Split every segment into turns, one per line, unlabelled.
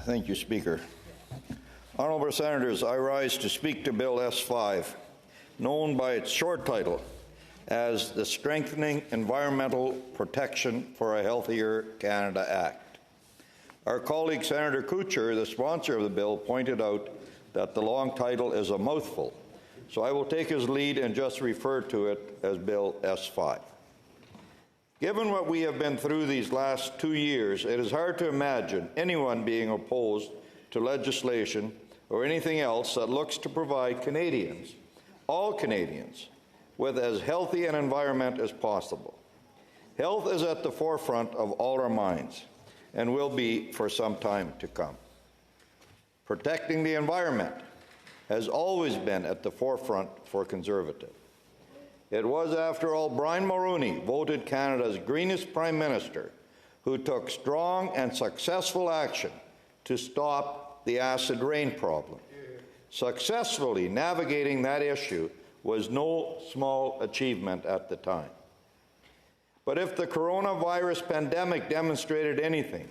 Thank you, Speaker. Honourable Senators, I rise to speak to Bill S-5, known by its short title as the Strengthening Environmental Protection for a Healthier Canada Act. Our colleague Senator Couture, the sponsor of the bill, pointed out that the long title is a mouthful, so I will take his lead and just refer to it as Bill S-5. Given what we have been through these last 2 years, it is hard to imagine anyone being opposed to legislation or anything else that looks to provide Canadians, all Canadians, with as healthy an environment as possible. Health is at the forefront of all our minds and will be for some time to come. Protecting the environment has always been at the forefront for Conservatives. It was, after all, Brian Mulroney, voted Canada's greenest Prime Minister, who took strong and successful action to stop the acid rain problem. Successfully navigating that issue was no small achievement at the time. But if the coronavirus pandemic demonstrated anything,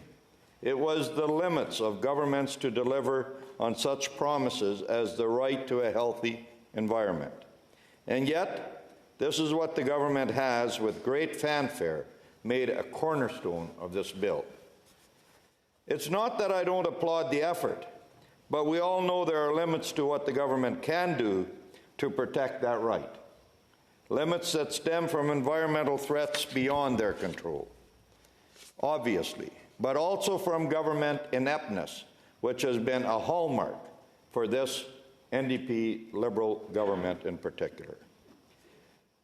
it was the limits of governments to deliver on such promises as the right to a healthy environment. And yet, this is what the government has, with great fanfare, made a cornerstone of this bill. It's not that I don't applaud the effort, but we all know there are limits to what the government can do to protect that right. Limits that stem from environmental threats beyond their control, obviously, but also from government ineptness, which has been a hallmark for this NDP Liberal government in particular.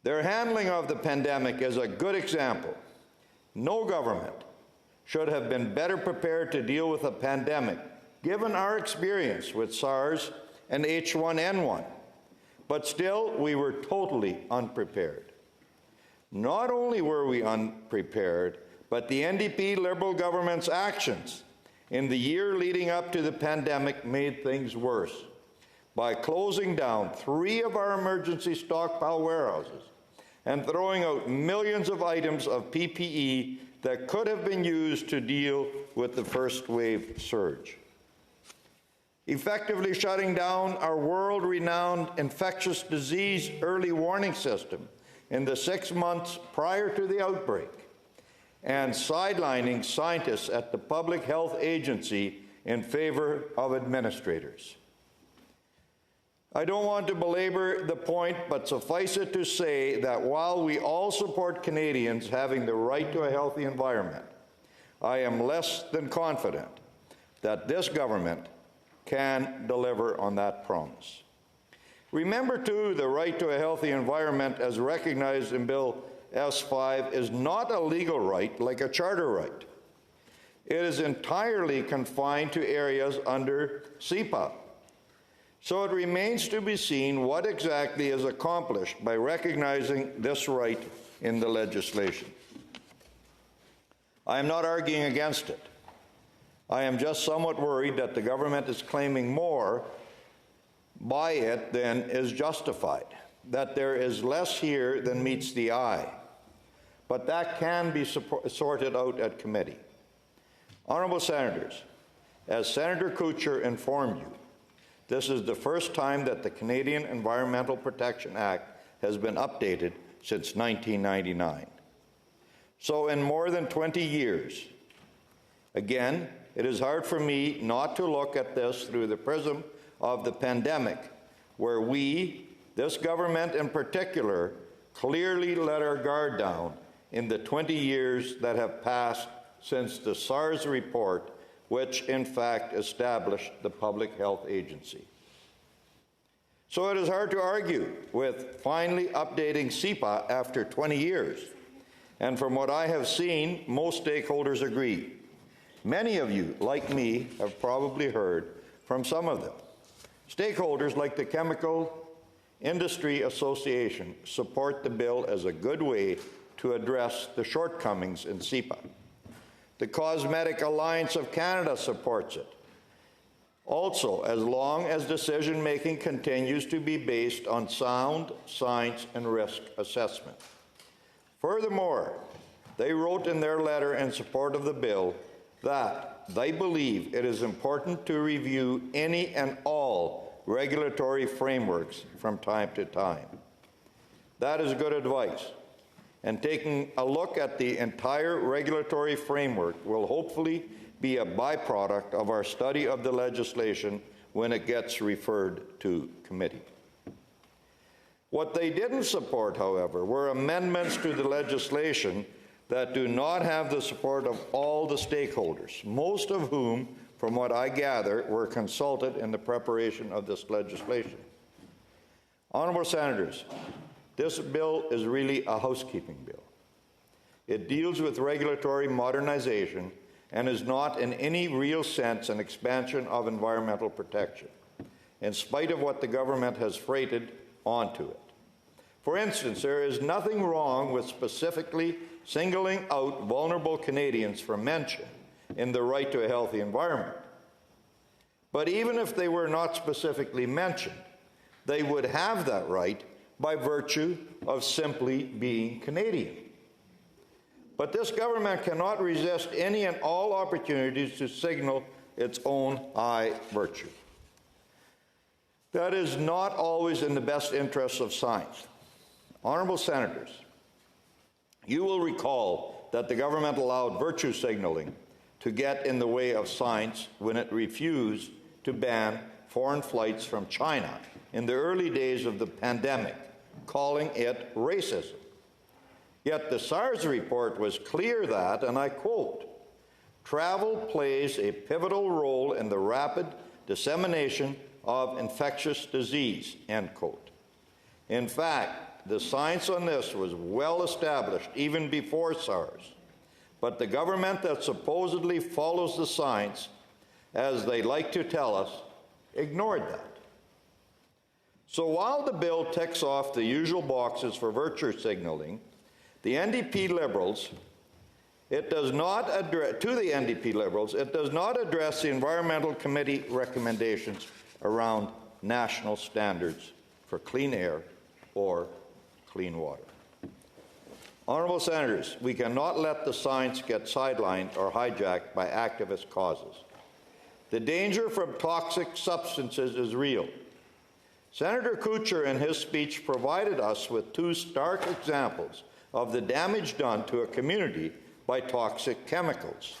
Their handling of the pandemic is a good example. No government should have been better prepared to deal with a pandemic, given our experience with SARS and H1N1. But still, we were totally unprepared. Not only were we unprepared, but the NDP Liberal government's actions in the year leading up to the pandemic made things worse by closing down 3 of our emergency stockpile warehouses and throwing out millions of items of PPE that could have been used to deal with the first wave surge. Effectively shutting down our world-renowned infectious disease early warning system in the 6 months prior to the outbreak, and sidelining scientists at the Public Health Agency in favor of administrators. I don't want to belabor the point, but suffice it to say that while we all support Canadians having the right to a healthy environment, I am less than confident that this government can deliver on that promise. Remember, too, the right to a healthy environment, as recognized in Bill S-5, is not a legal right like a charter right. It is entirely confined to areas under CEPA. So it remains to be seen what exactly is accomplished by recognizing this right in the legislation. I am not arguing against it. I am just somewhat worried that the government is claiming more by it than is justified, that there is less here than meets the eye. But that can be sorted out at committee. Honourable Senators, as Senator Couture informed you, this is the first time that the Canadian Environmental Protection Act has been updated since 1999. So in more than 20 years, again, it is hard for me not to look at this through the prism of the pandemic, where we, this government in particular, clearly let our guard down in the 20 years that have passed since the SARS report, which in fact established the Public Health Agency. So it is hard to argue with finally updating CEPA after 20 years. And from what I have seen, most stakeholders agree. Many of you, like me, have probably heard from some of them. Stakeholders like the Chemical Industry Association support the bill as a good way to address the shortcomings in CEPA. The Cosmetic Alliance of Canada supports it. Also, as long as decision-making continues to be based on sound science and risk assessment. Furthermore, they wrote in their letter in support of the bill that they believe it is important to review any and all regulatory frameworks from time to time. That is good advice, and taking a look at the entire regulatory framework will hopefully be a byproduct of our study of the legislation when it gets referred to committee. What they didn't support, however, were amendments to the legislation that do not have the support of all the stakeholders, most of whom, from what I gather, were consulted in the preparation of this legislation. Honourable Senators, this bill is really a housekeeping bill. It deals with regulatory modernization and is not in any real sense an expansion of environmental protection, in spite of what the government has freighted onto it. For instance, there is nothing wrong with specifically singling out vulnerable Canadians for mention in the right to a healthy environment. But even if they were not specifically mentioned, they would have that right by virtue of simply being Canadian. But this government cannot resist any and all opportunities to signal its own high virtue. That is not always in the best interests of science. Honourable Senators, you will recall that the government allowed virtue signaling to get in the way of science when it refused to ban foreign flights from China in the early days of the pandemic, calling it racism. Yet the SARS report was clear that, and I quote, "Travel plays a pivotal role in the rapid dissemination of infectious disease," end quote. In fact, the science on this was well established even before SARS, but the government that supposedly follows the science, as they like to tell us, ignored that. So while the bill ticks off the usual boxes for virtue signaling, the NDP Liberals, it does not address the Environmental Committee recommendations around national standards for clean air or clean water. Honourable Senators, we cannot let the science get sidelined or hijacked by activist causes. The danger from toxic substances is real. Senator Kuchar in his speech provided us with two stark examples of the damage done to a community by toxic chemicals,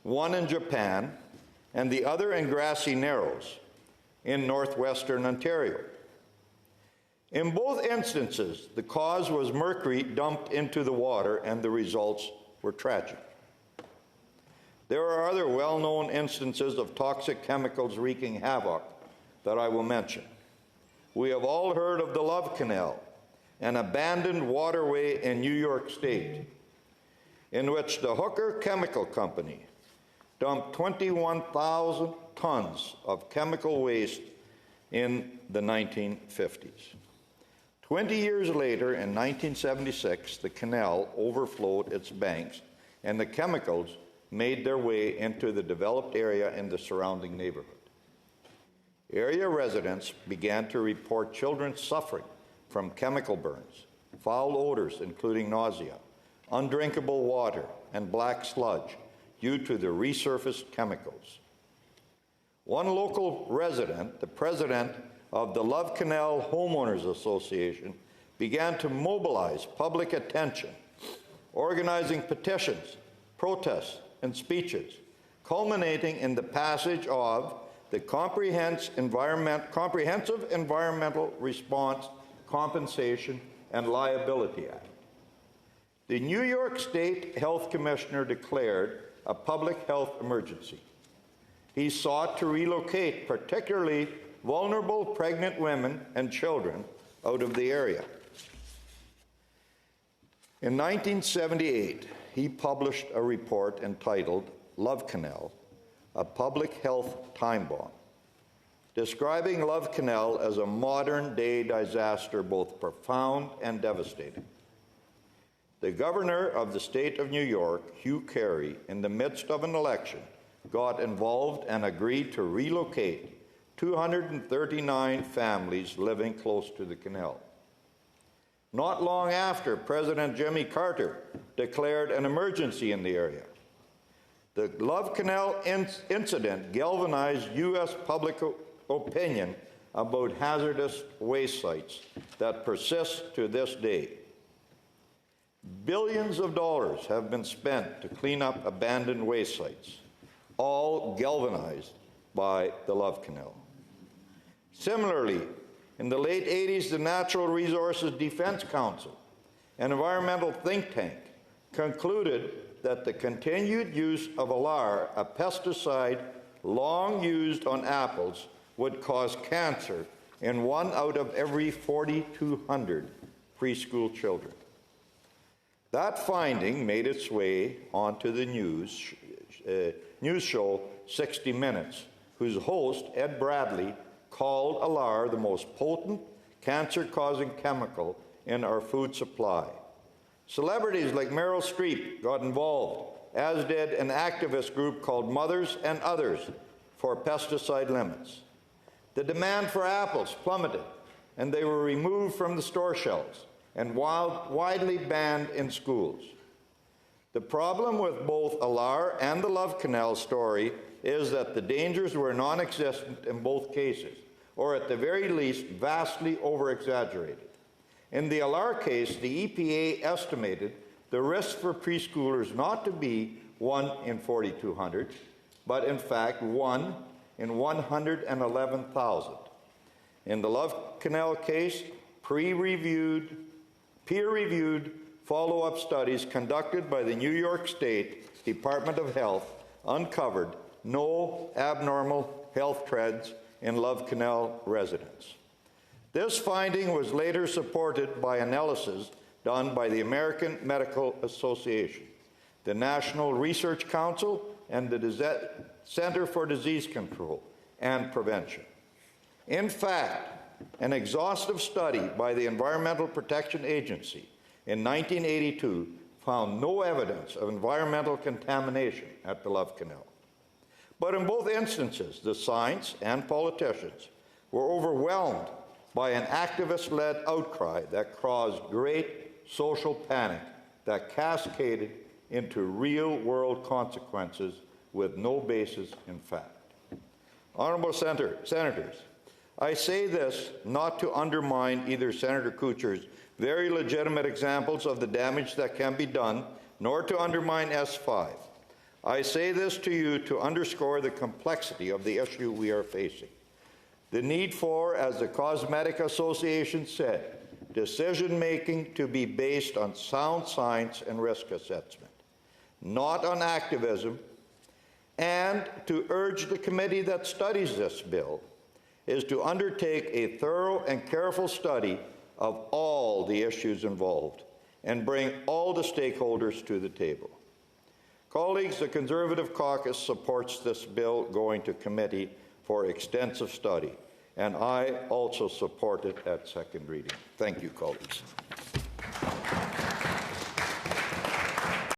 one in Japan and the other in Grassy Narrows in northwestern Ontario. In both instances, the cause was mercury dumped into the water, and the results were tragic. There are other well-known instances of toxic chemicals wreaking havoc that I will mention. We have all heard of the Love Canal, an abandoned waterway in New York State, in which the Hooker Chemical Company dumped 21,000 tons of chemical waste in the 1950s. 20 years later, in 1976, the canal overflowed its banks, and the chemicals made their way into the developed area in the surrounding neighborhood. Area residents began to report children suffering from chemical burns, foul odors including nausea, undrinkable water, and black sludge due to the resurfaced chemicals. One local resident, the president of the Love Canal Homeowners Association, began to mobilize public attention, organizing petitions, protests, and speeches, culminating in the passage of the Comprehensive Environmental Response, Compensation, and Liability Act. The New York State Health Commissioner declared a public health emergency. He sought to relocate particularly vulnerable pregnant women and children out of the area. In 1978, he published a report entitled Love Canal, a Public Health Time Bomb, describing Love Canal as a modern-day disaster, both profound and devastating. The governor of the state of New York, Hugh Carey, in the midst of an election, got involved and agreed to relocate 239 families living close to the canal. Not long after, President Jimmy Carter declared an emergency in the area. The Love Canal incident galvanized U.S. public opinion about hazardous waste sites that persist to this day. Billions of dollars have been spent to clean up abandoned waste sites, all galvanized by the Love Canal. Similarly, in the late 80s, the Natural Resources Defense Council, an environmental think tank, concluded that the continued use of alar, a pesticide long used on apples, would cause cancer in 1 out of every 4,200 preschool children. That finding made its way onto the news show 60 Minutes, whose host, Ed Bradley, called alar the most potent cancer-causing chemical in our food supply. Celebrities like Meryl Streep got involved, as did an activist group called Mothers and Others for pesticide limits. The demand for apples plummeted, and they were removed from the store shelves and widely banned in schools. The problem with both alar and the Love Canal story is that the dangers were non-existent in both cases, or at the very least, vastly over-exaggerated. In the alar case, the EPA estimated the risk for preschoolers not to be 1 in 4,200, but in fact 1 in 111,000. In the Love Canal case, peer-reviewed follow-up studies conducted by the New York State Department of Health uncovered no abnormal health trends in Love Canal residents. This finding was later supported by analysis done by the American Medical Association, the National Research Council, and the Center for Disease Control and Prevention. In fact, an exhaustive study by the Environmental Protection Agency in 1982 found no evidence of environmental contamination at the Love Canal. But in both instances, the science and politicians were overwhelmed by an activist-led outcry that caused great social panic that cascaded into real-world consequences with no basis in fact. Honourable Senators, I say this not to undermine either Senator Kuchar's very legitimate examples of the damage that can be done, nor to undermine S-5. I say this to you to underscore the complexity of the issue we are facing. The need for, as the Cosmetic Association said, decision-making to be based on sound science and risk assessment, not on activism, and to urge the committee that studies this bill is to undertake a thorough and careful study of all the issues involved and bring all the stakeholders to the table. Colleagues, the Conservative caucus supports this bill going to committee for extensive study, and I also support it at second reading. Thank you, colleagues.